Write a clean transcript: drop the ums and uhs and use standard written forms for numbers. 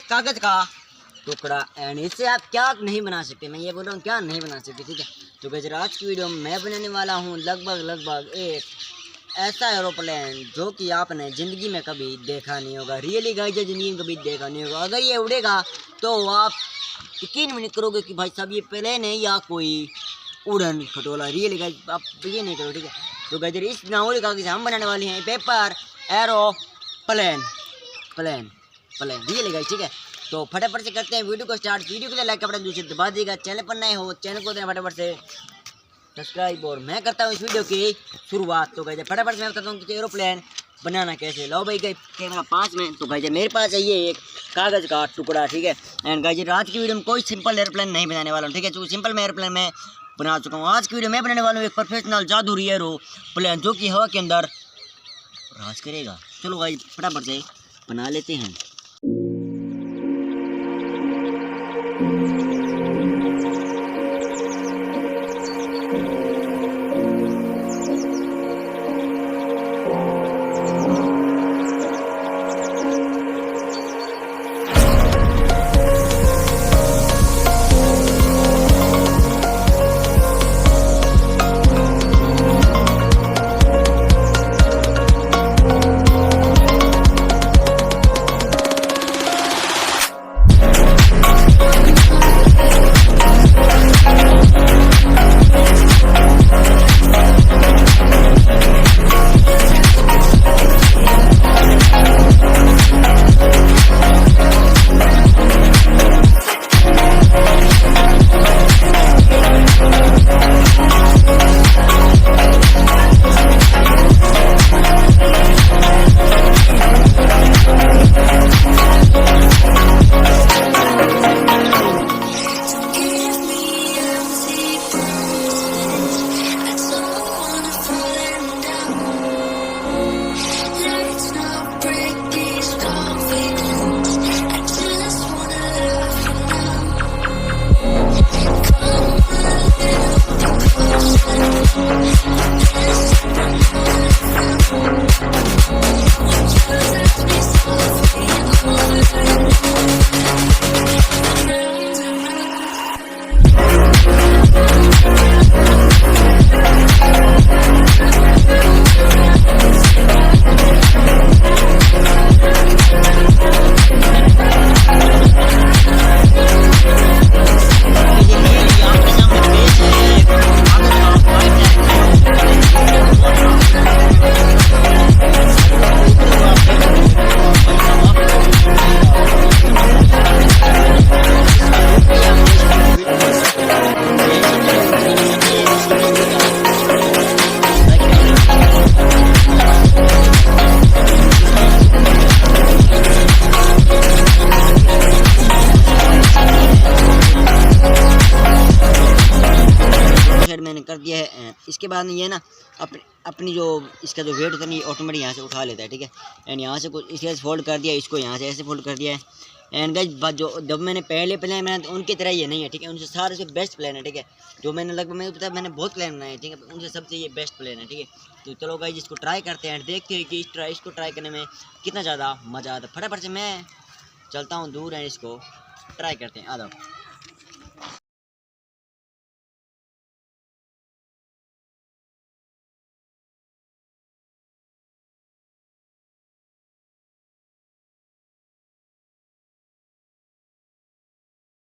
एक कागज का टुकड़ा एंड इससे आप क्या नहीं बना सकते, मैं ये बोल रहा हूँ क्या नहीं बना सकते, ठीक है। तो गाइस आज की वीडियो में मैं बनाने वाला हूँ लगभग एक ऐसा एरोप्लेन जो कि आपने ज़िंदगी में कभी देखा नहीं होगा। रियली गाइस ज़िंदगी में कभी देखा नहीं होगा। अगर ये उड़ेगा तो आप यकीन भी नहीं करोगे कि भाई साहब ये प्लेन है या कोई उड़न खटोला। रियली गाइस आप ये नहीं करो, ठीक है। तो गाइस इस नावल कागज हम बनाने वाले हैं paper aeroplane plane plane really guys, ठीक है। तो फटाफट से करते हैं वीडियो को स्टार्ट। वीडियो के लिए लाइक का बटन दूसरे दबा देगा। चैनल पर नए हो चैनल को देना फटाफट से सब्सक्राइब। और मैं करता हूँ इस वीडियो की शुरुआत। तो गाइस फटाफट से मैं बताता हूँ कि एरोप्लेन बनाना कैसे। लो भाई गाइस कैमरा पास में। तो गाइस मेरे पास है ये एक कागज़ का टुकड़ा, ठीक है। एंड गाइस आज की वीडियो में कोई सिंपल एरोप्लेन नहीं बनाने वाला हूँ, ठीक है। जो सिंपल में एरोप्लेन मैं बना चुका हूँ। आज की वीडियो में बनाने वाला हूँ एक प्रोफेशनल जादुई एरोप्लेन जो कि हवा के अंदर राज करेगा। चलो गाइस फटाफट से बना लेते हैं। मैंने कर दिया है। इसके बाद ये ना अपनी जो इसका जो वेट होता है ना ये ऑटोमेटिक यहाँ से उठा लेता है, ठीक है। एंड यहाँ से कुछ इसे फोल्ड कर दिया, इसको यहाँ से ऐसे फोल्ड कर दिया है। एंड गाइस जो जब मैंने पहले प्लान बनाया तो उनकी तरह ये नहीं है, ठीक है। उनसे सारे से बेस्ट प्लान है, ठीक है। जो मैंने लगभग मैंने पता मैंने बहुत प्लान बनाए, ठीक है। उनसे सबसे ये बेस्ट प्लान है, ठीक है। तो चलो गाइस इसको ट्राई करते हैं, देखते हैं कि इसको ट्राई करने में कितना ज़्यादा मज़ा आता है। फटाफट से मैं चलता हूँ दूर है, इसको ट्राई करते हैं। आ जाओ।